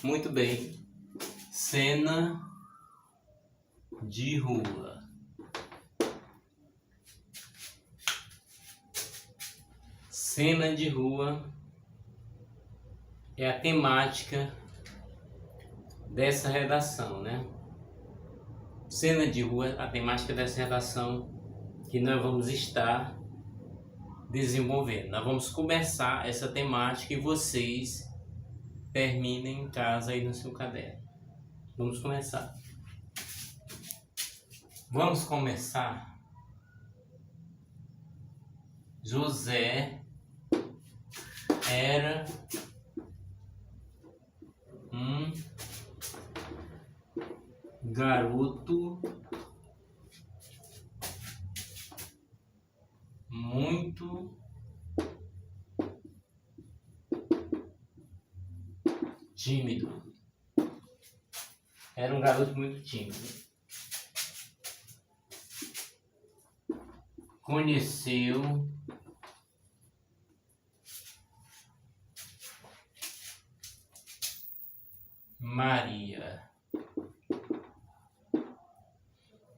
Muito bem. Cena de rua. Cena de rua é a temática dessa redação, né? Cena de rua, a temática dessa redação que nós vamos estar desenvolvendo. Nós vamos começar essa temática e vocês terminem em casa aí no seu caderno. Vamos começar. Vamos começar. José era um garoto muito tímido. Era um garoto muito tímido. Conheceu Maria.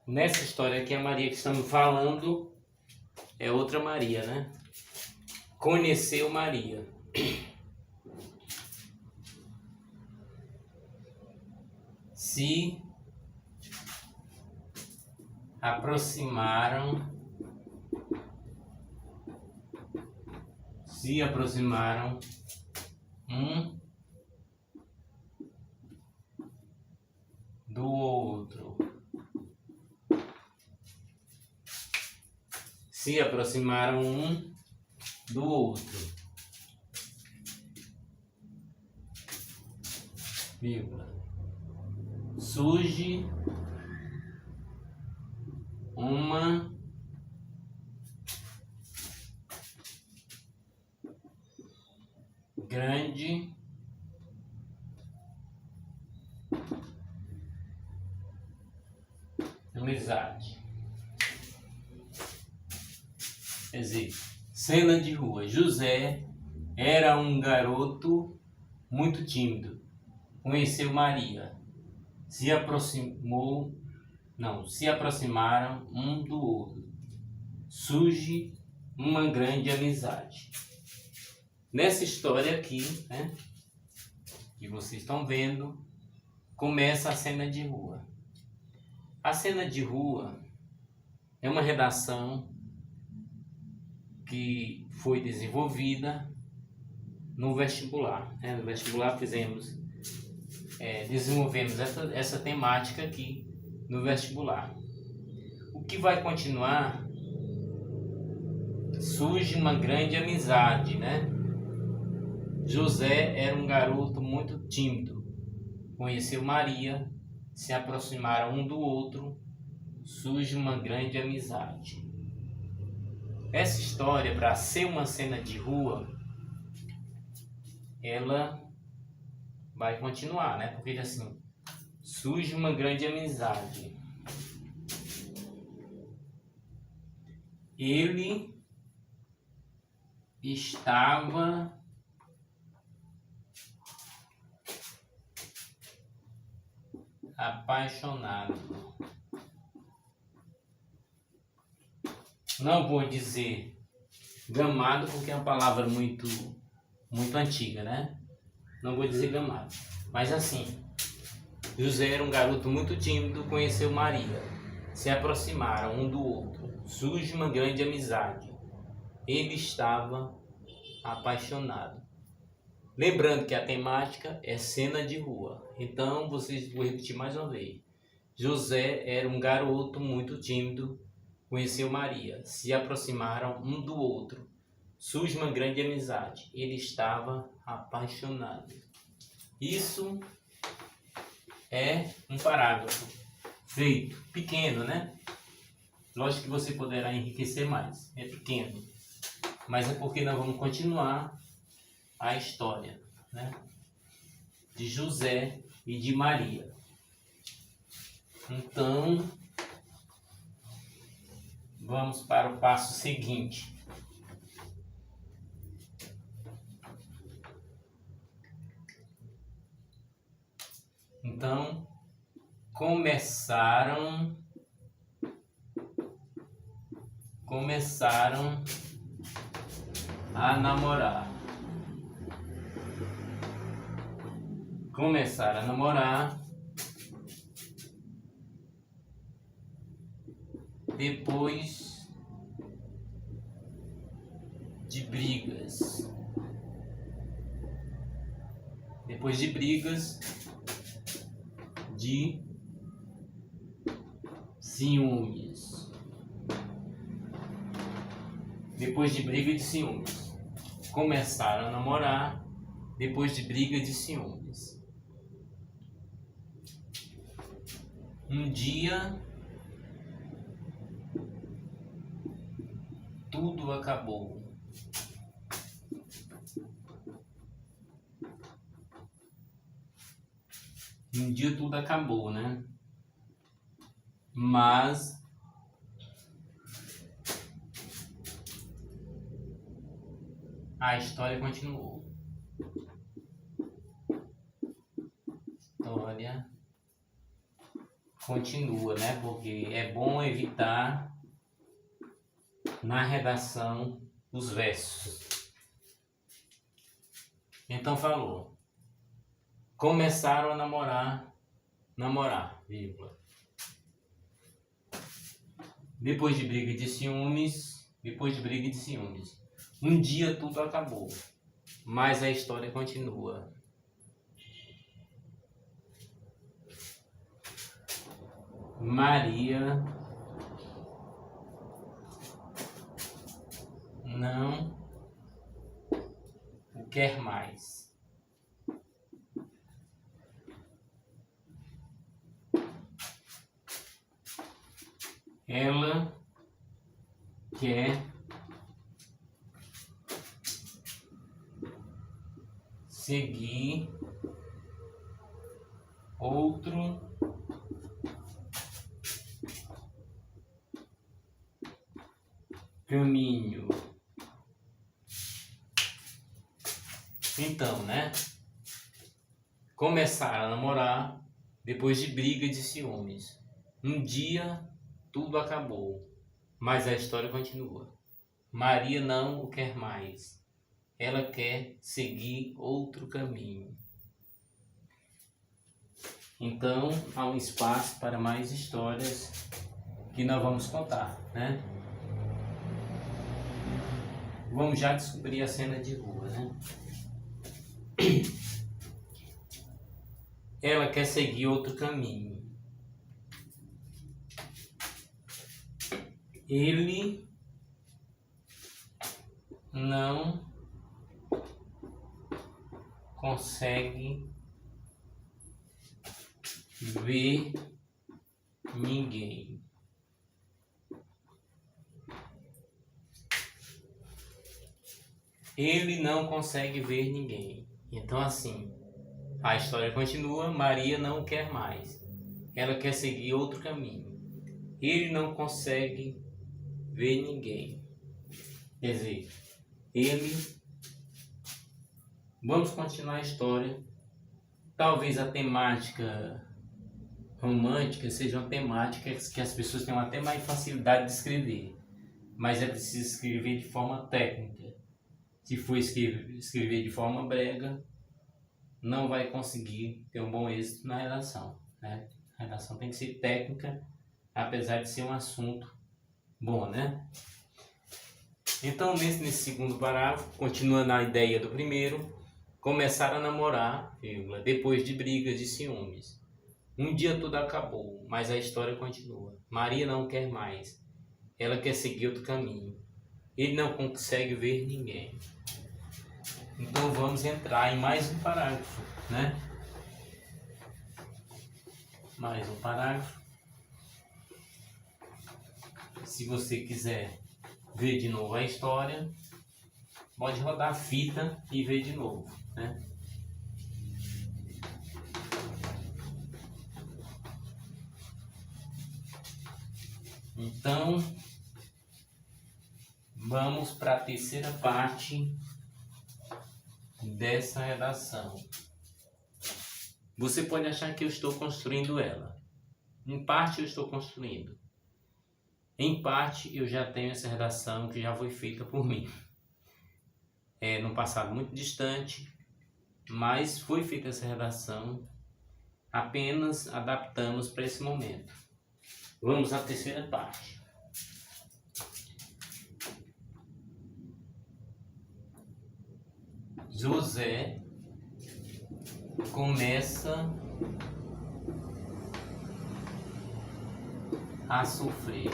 Nessa história aqui, a Maria que estamos falando é outra Maria, né? Conheceu Maria. Se aproximaram um do outro. Se aproximaram um do outro. Vírgula. Surge uma grande amizade. Quer dizer, cena de rua. José era um garoto muito tímido. Conheceu Maria. Se aproximaram um do outro. Surge uma grande amizade. Nessa história aqui, né, que vocês estão vendo, começa a cena de rua. A cena de rua é uma redação que foi desenvolvida no vestibular. Né? No vestibular desenvolvemos essa temática aqui no vestibular. O que vai continuar, surge uma grande amizade, né? José era um garoto muito tímido. Conheceu Maria, se aproximaram um do outro, surge uma grande amizade. Essa história, para ser uma cena de rua, ela vai continuar, né? Porque assim, surge uma grande amizade. Ele estava apaixonado. Não vou dizer gamado porque é uma palavra muito antiga, né? Não vou dizer gamado. Mas assim, José era um garoto muito tímido, conheceu Maria. Se aproximaram um do outro. Surge uma grande amizade. Ele estava apaixonado. Lembrando que a temática é cena de rua. Então, vou repetir mais uma vez. José era um garoto muito tímido, conheceu Maria. Se aproximaram um do outro. Surge uma grande amizade. Ele estava apaixonado. Isso é um parágrafo feito, pequeno, né? Lógico que você poderá enriquecer mais. É pequeno. Mas é porque nós vamos continuar a história, né, de José e de Maria. Então, vamos para o passo seguinte. Então, começaram a namorar. Começaram a namorar depois de brigas. Depois de brigas de ciúmes. Depois de briga de ciúmes. Começaram a namorar depois de briga de ciúmes. Um dia tudo acabou. Um dia tudo acabou, né? Mas a história continuou. História continua, né? Porque é bom evitar na redação os versos. Então falou. Começaram a namorar, vírgula. Depois de briga de ciúmes, um dia tudo acabou, mas a história continua. Maria não o quer mais. Ela quer seguir outro caminho. Então, né? Começaram a namorar depois de briga de ciúmes. Um dia tudo acabou, mas a história continua. Maria não o quer mais. Ela quer seguir outro caminho. Então, há um espaço para mais histórias que nós vamos contar, né? Vamos já descobrir a cena de rua, né? Ela quer seguir outro caminho. Ele não consegue ver ninguém. Ele não consegue ver ninguém. Então, assim, a história continua. Maria não quer mais. Ela quer seguir outro caminho. Ele não consegue ver ninguém. Quer dizer, vamos continuar a história. Talvez a temática romântica seja uma temática que as pessoas tenham até mais facilidade de escrever. Mas é preciso escrever de forma técnica. Se for escrever de forma brega, não vai conseguir ter um bom êxito na redação, né? A redação tem que ser técnica, apesar de ser um assunto bom, né? Então, nesse segundo parágrafo, continuando a ideia do primeiro, começaram a namorar, vírgula, depois de brigas de ciúmes. Um dia tudo acabou, mas a história continua. Maria não quer mais. Ela quer seguir outro caminho. Ele não consegue ver ninguém. Então vamos entrar em mais um parágrafo, né? Mais um parágrafo. Se você quiser ver de novo a história, pode rodar a fita e ver de novo, né? Então, vamos para a terceira parte dessa redação. Você pode achar que eu estou construindo ela. Em parte eu estou construindo. Em parte eu já tenho essa redação que já foi feita por mim. No passado muito distante, mas foi feita essa redação, apenas adaptamos para esse momento. Vamos à terceira parte. José começa a sofrer,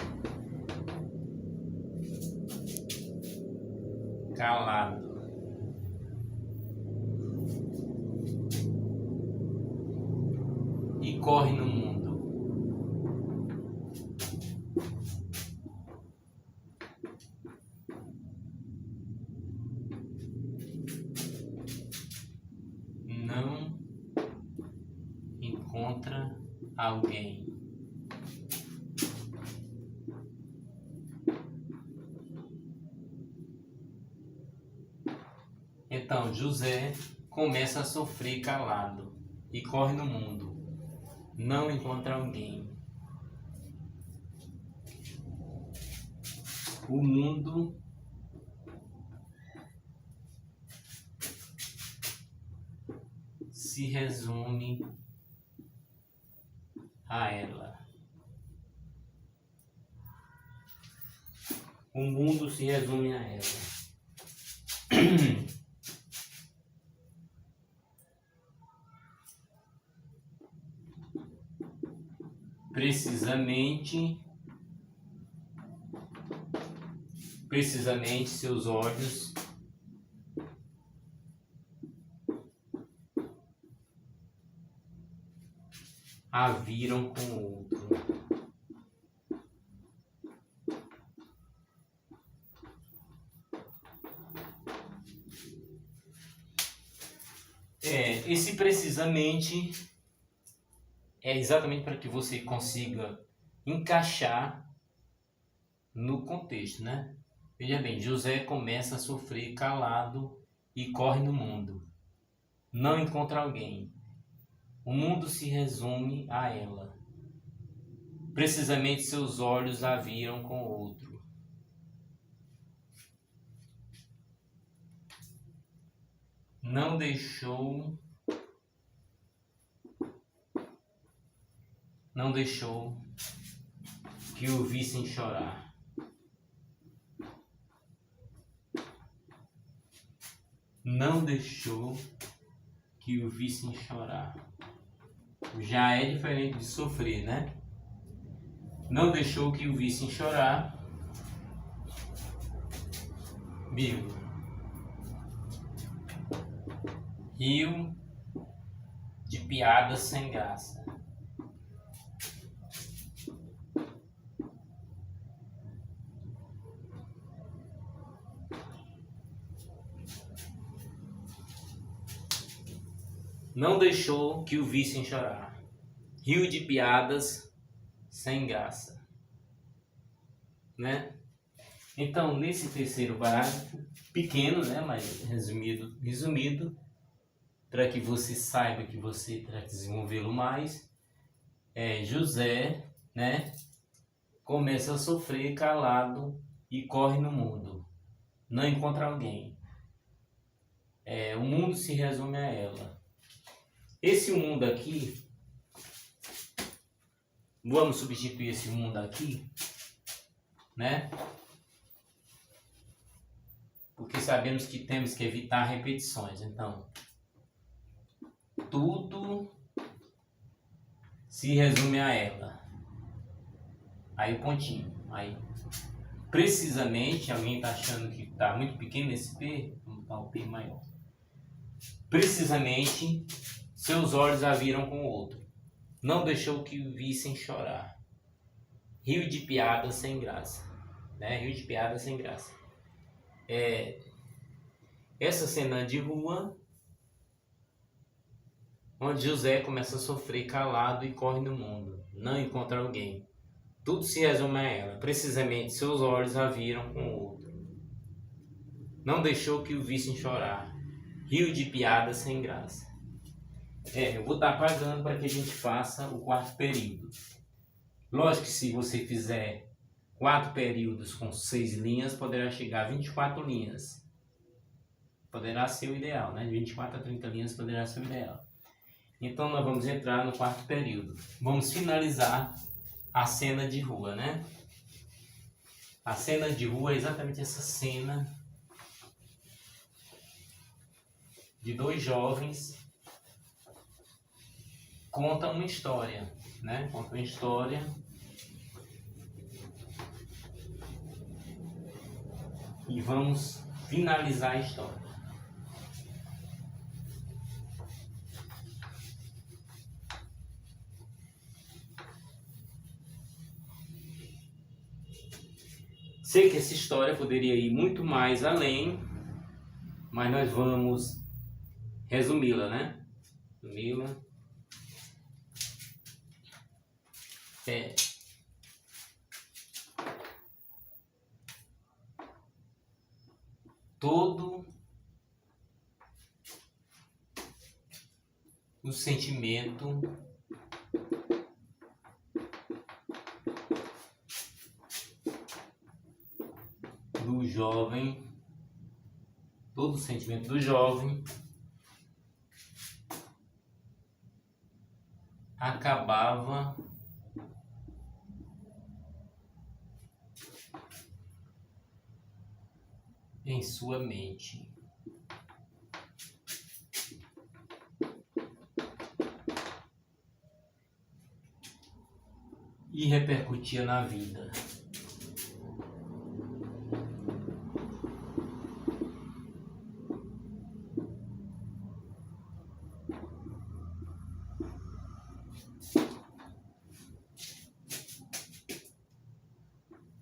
calado, e corre no mundo. Não encontra alguém. Então, José começa a sofrer calado e corre no mundo. Não encontra alguém. O mundo se resume a ela. O mundo se resume a ela. Precisamente seus olhos a viram com outro. Esse precisamente é exatamente para que você consiga encaixar no contexto, né? Veja bem, José começa a sofrer calado e corre no mundo. Não encontra alguém. O mundo se resume a ela. Precisamente seus olhos a viram com outro. Não deixou que o vissem chorar. Não deixou que o vissem chorar. Já é diferente de sofrer, né? Não deixou que o vissem chorar. Vírgula. Riu de piadas sem graça. Não deixou que o vissem chorar. Riu de piadas sem graça. Né? Então, nesse terceiro parágrafo, pequeno, né, mas resumido, para que você saiba que você terá que desenvolvê-lo mais, José, né, começa a sofrer calado e corre no mundo. Não encontra alguém. O mundo se resume a ela. Esse mundo aqui, vamos substituir esse mundo aqui, né? Porque sabemos que temos que evitar repetições. Então, tudo se resume a ela. Aí o pontinho. Aí, precisamente, alguém está achando que está muito pequeno esse P, vamos botar o P maior. Precisamente, seus olhos a viram com o outro. Não deixou que o vissem chorar. Riu de piada sem graça. Né? Riu de piada sem graça. Essa cena de rua, onde José começa a sofrer calado e corre no mundo. Não encontra alguém. Tudo se resume a ela. Precisamente seus olhos a viram com o outro. Não deixou que o vissem chorar. Riu de piada sem graça. Eu vou estar pagando para que a gente faça o quarto período. Lógico que se você fizer 4 períodos com 6 linhas, poderá chegar a 24 linhas. Poderá ser o ideal, né? De 24 a 30 linhas poderá ser o ideal. Então nós vamos entrar no quarto período. Vamos finalizar a cena de rua, né? A cena de rua é exatamente essa cena de 2 jovens contam uma história, né? Contam uma história e vamos finalizar a história. Sei que essa história poderia ir muito mais além, mas nós vamos resumi-la, né? Resumi-la. Todo o sentimento do jovem, todo o sentimento do jovem acabava em sua mente. E repercutia na vida.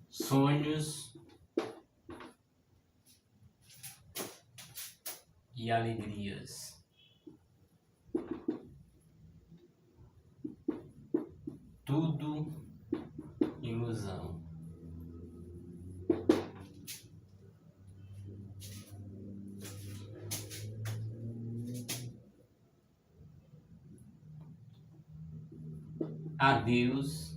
Sonhos e alegrias. Tudo ilusão. Adeus.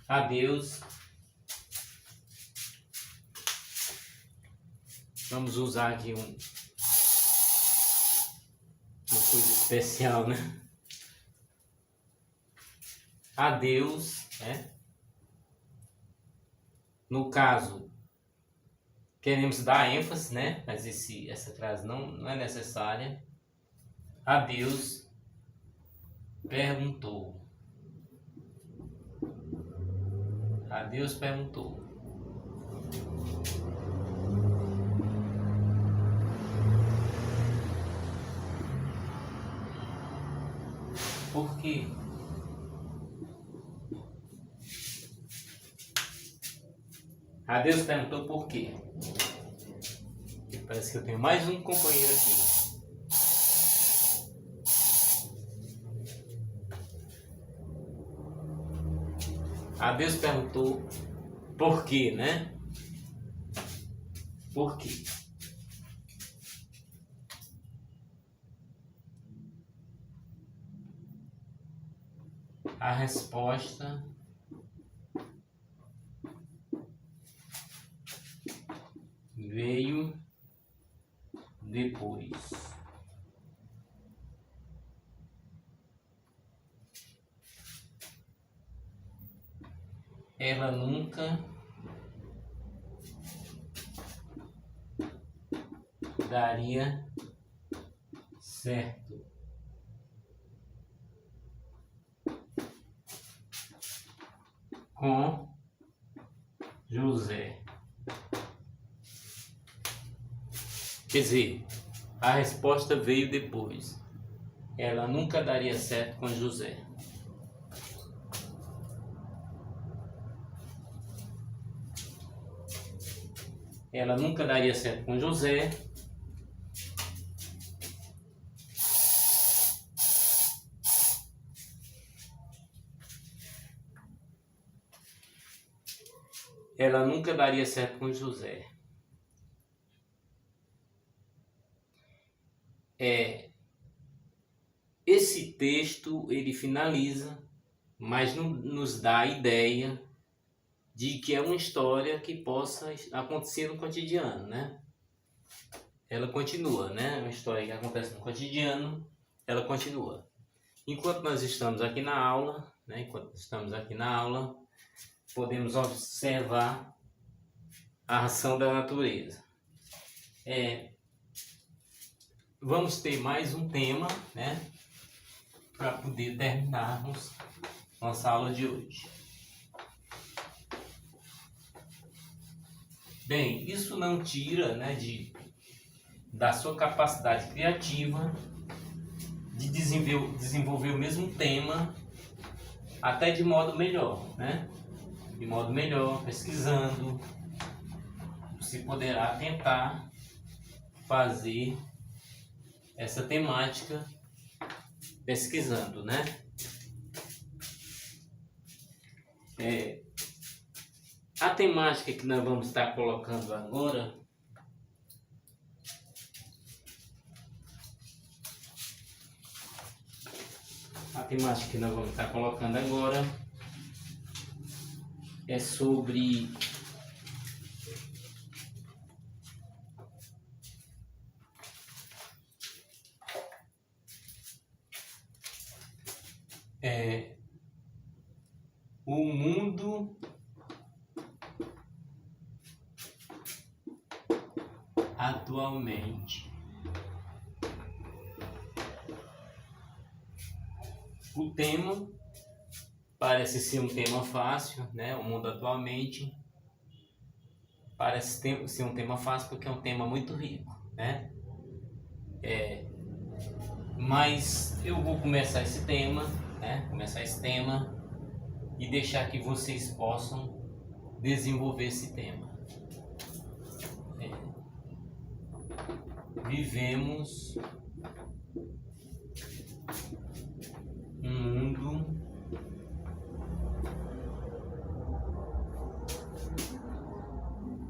Adeus. Vamos usar aqui uma coisa especial, né? Adeus, né? No caso, queremos dar ênfase, né? Mas essa frase não é necessária. Adeus perguntou. Adeus perguntou. Por quê? Adeus perguntou por quê. Parece que eu tenho mais um companheiro aqui. Adeus perguntou por quê, né? Por quê? A resposta veio depois. Ela nunca daria certo com José. Quer dizer, a resposta veio depois. Ela nunca daria certo com José. Ela nunca daria certo com José. Ela nunca daria certo com José. esse texto ele finaliza, mas não nos dá a ideia de que é uma história que possa acontecer no cotidiano, né? Ela continua, né? Uma história que acontece no cotidiano, ela continua. Enquanto nós estamos aqui na aula, podemos observar a ação da natureza. Vamos ter mais um tema, né? Para poder terminarmos nossa aula de hoje. Bem, isso não tira, né, da sua capacidade criativa de desenvolver o mesmo tema até de modo melhor, né? De modo melhor, pesquisando, você poderá tentar fazer essa temática pesquisando, né? A temática que nós vamos estar colocando agora é sobre o mundo atualmente. O tema parece ser um tema fácil, né? O mundo atualmente parece ser um tema fácil porque é um tema muito rico, né? Mas eu vou começar esse tema, e deixar que vocês possam desenvolver esse tema. Vivemos um mundo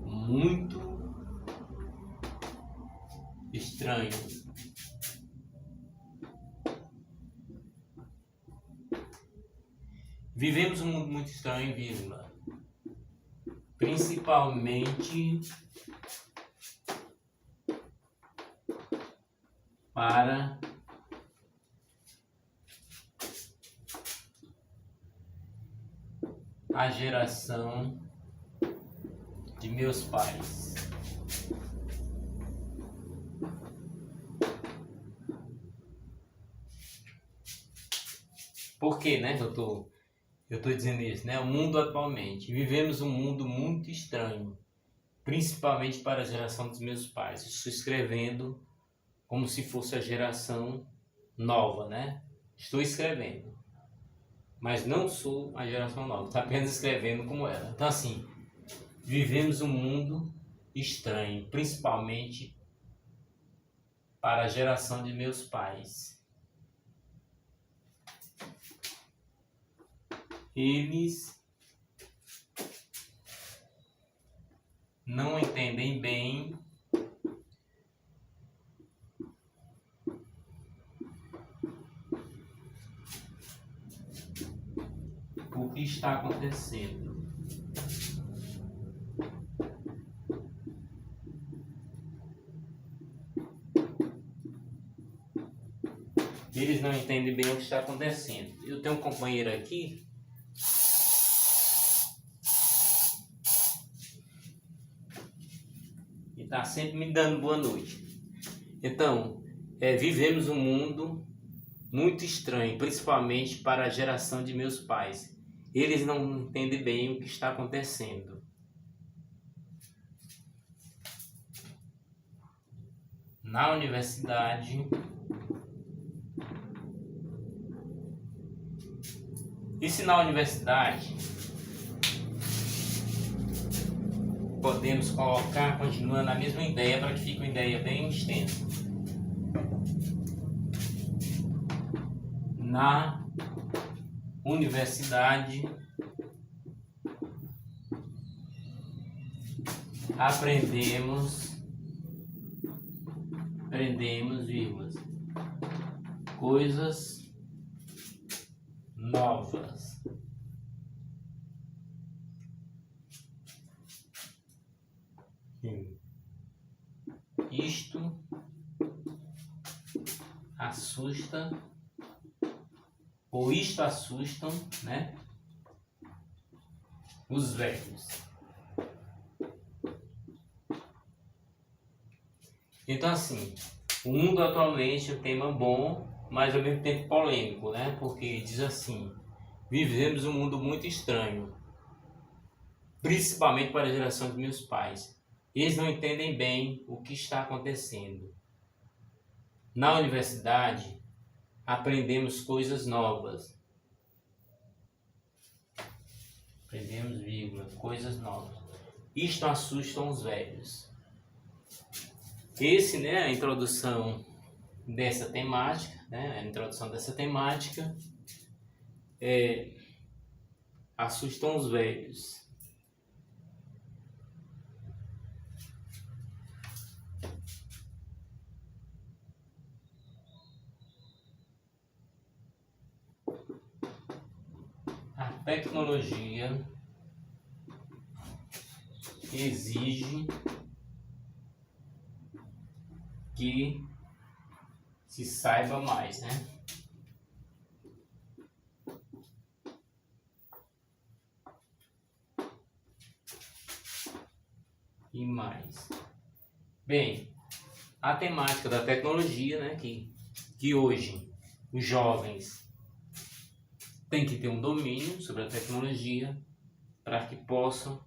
muito estranho. Vivemos um mundo muito estranho, vírgula. Principalmente para a geração de meus pais. Por que, né? Eu tô dizendo isso, né? O mundo atualmente. Vivemos um mundo muito estranho, principalmente para a geração dos meus pais. Estou escrevendo como se fosse a geração nova, né? Estou escrevendo, mas não sou a geração nova. Estou apenas escrevendo como ela. Então, assim, vivemos um mundo estranho, principalmente para a geração de meus pais. Eles não entendem bem o que está acontecendo. Eles não entendem bem o que está acontecendo. Eu tenho um companheiro aqui e está sempre me dando boa noite. Então, vivemos um mundo muito estranho, principalmente para a geração de meus pais. Eles não entendem bem o que está acontecendo. Na universidade, e se na universidade podemos colocar, continuando a mesma ideia, para que fique uma ideia bem extensa. Na universidade, aprendemos aprendemos, vírgulas, coisas novas. Isto assusta, ou isto assustam, né, os velhos. Então assim, o mundo atualmente é um tema bom, mas ao mesmo tempo polêmico, né? Porque diz assim: vivemos um mundo muito estranho, principalmente para a geração dos meus pais. Eles não entendem bem o que está acontecendo. Na universidade, aprendemos coisas novas. Aprendemos, vírgula, coisas novas. Isto assusta os velhos. Esse, né, a introdução dessa temática, né, assustam os velhos. A tecnologia exige que se saiba mais, né? E mais. Bem, a temática da tecnologia, né, que hoje os jovens têm que ter um domínio sobre a tecnologia para que possam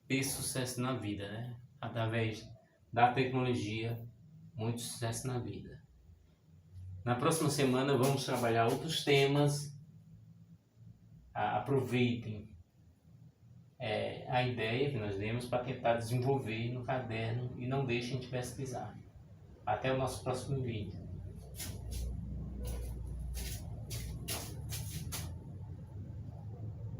ter sucesso na vida, né? Através da tecnologia, muito sucesso na vida. Na próxima semana vamos trabalhar outros temas. Aproveitem a ideia que nós demos para tentar desenvolver no caderno e não deixem de pesquisar. Até o nosso próximo vídeo.